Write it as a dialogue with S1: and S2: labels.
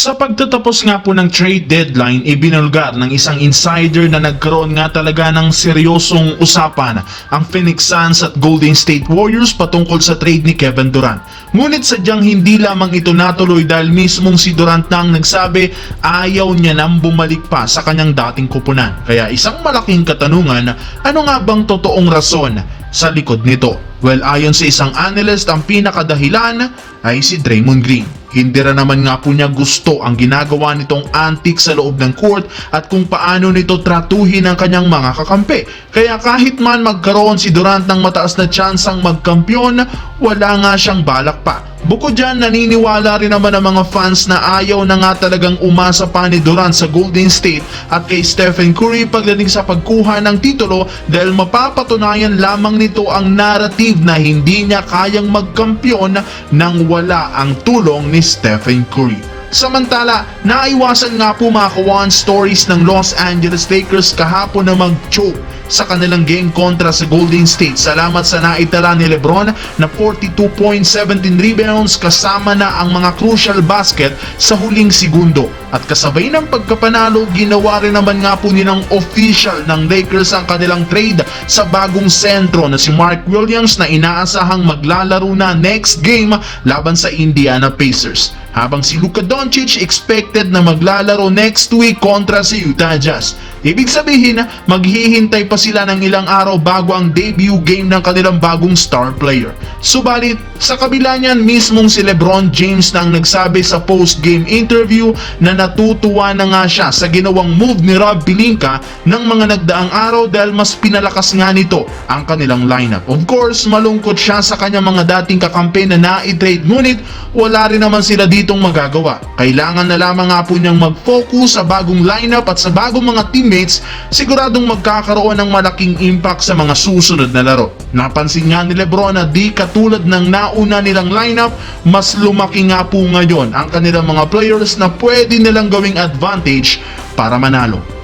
S1: Sa pagtatapos nga po ng trade deadline, ibinulgar ng isang insider na nagkaroon nga talaga ng seryosong usapan ang Phoenix Suns at Golden State Warriors patungkol sa trade ni Kevin Durant. Ngunit sadyang hindi lamang ito natuloy dahil mismong si Durant na ang nagsabi ayaw niya nang bumalik pa sa kanyang dating kupunan. Kaya isang malaking katanungan, ano nga bang totoong rason sa likod nito? Well, ayon sa isang analyst, ang pinakadahilan ay si Draymond Green. Hindi rin naman nga po niya gusto ang ginagawa nitong antik sa loob ng court at kung paano nito tratuhin ang kanyang mga kakampi. Kaya kahit man magkaroon si Durant ng mataas na tsansang magkampiyon, wala nga siyang balak pa. Bukod dyan, naniniwala rin naman ang mga fans na ayaw na nga talagang umasa pa ni Durant sa Golden State at kay Stephen Curry pagdating sa pagkuha ng titulo dahil mapapatunayan lamang nito ang narrative na hindi niya kayang magkampiyon nang wala ang tulong ni Stephen Curry. Samantala, naiwasan nga po mga kawan stories ng Los Angeles Lakers kahapon na mag-choke sa kanilang game kontra sa Golden State. Salamat sa naitala ni LeBron na 42.17 rebounds kasama na ang mga crucial basket sa huling segundo. At kasabay ng pagkapanalo, ginawa rin naman nga po nilang official ng Lakers ang kanilang trade sa bagong sentro na si Mark Williams na inaasahang maglalaro na next game laban sa Indiana Pacers. Habang si Luka Doncic expected na maglalaro next week kontra sa Utah Jazz. Ibig sabihin, maghihintay pa sila ng ilang araw bago ang debut game ng kanilang bagong star player. Subalit, sa kabila niyan, mismong si LeBron James na ang nagsabi sa post-game interview na natutuwa na nga siya sa ginawang move ni Rob Pelinka ng mga nagdaang araw dahil mas pinalakas nga nito ang kanilang lineup. Of course, malungkot siya sa kanyang mga dating kakampi na na-trade, ngunit wala rin naman sila ditong magagawa. Kailangan na lamang nga po niyang mag-focus sa bagong lineup at sa bagong mga teammates, siguradong magkakaroon ng malaking impact sa mga susunod na laro. Napansin nga ni LeBron na di katulad ng nauna nilang lineup, mas lumaki nga po ngayon ang kanilang mga players na pwede nilang gawing advantage para manalo.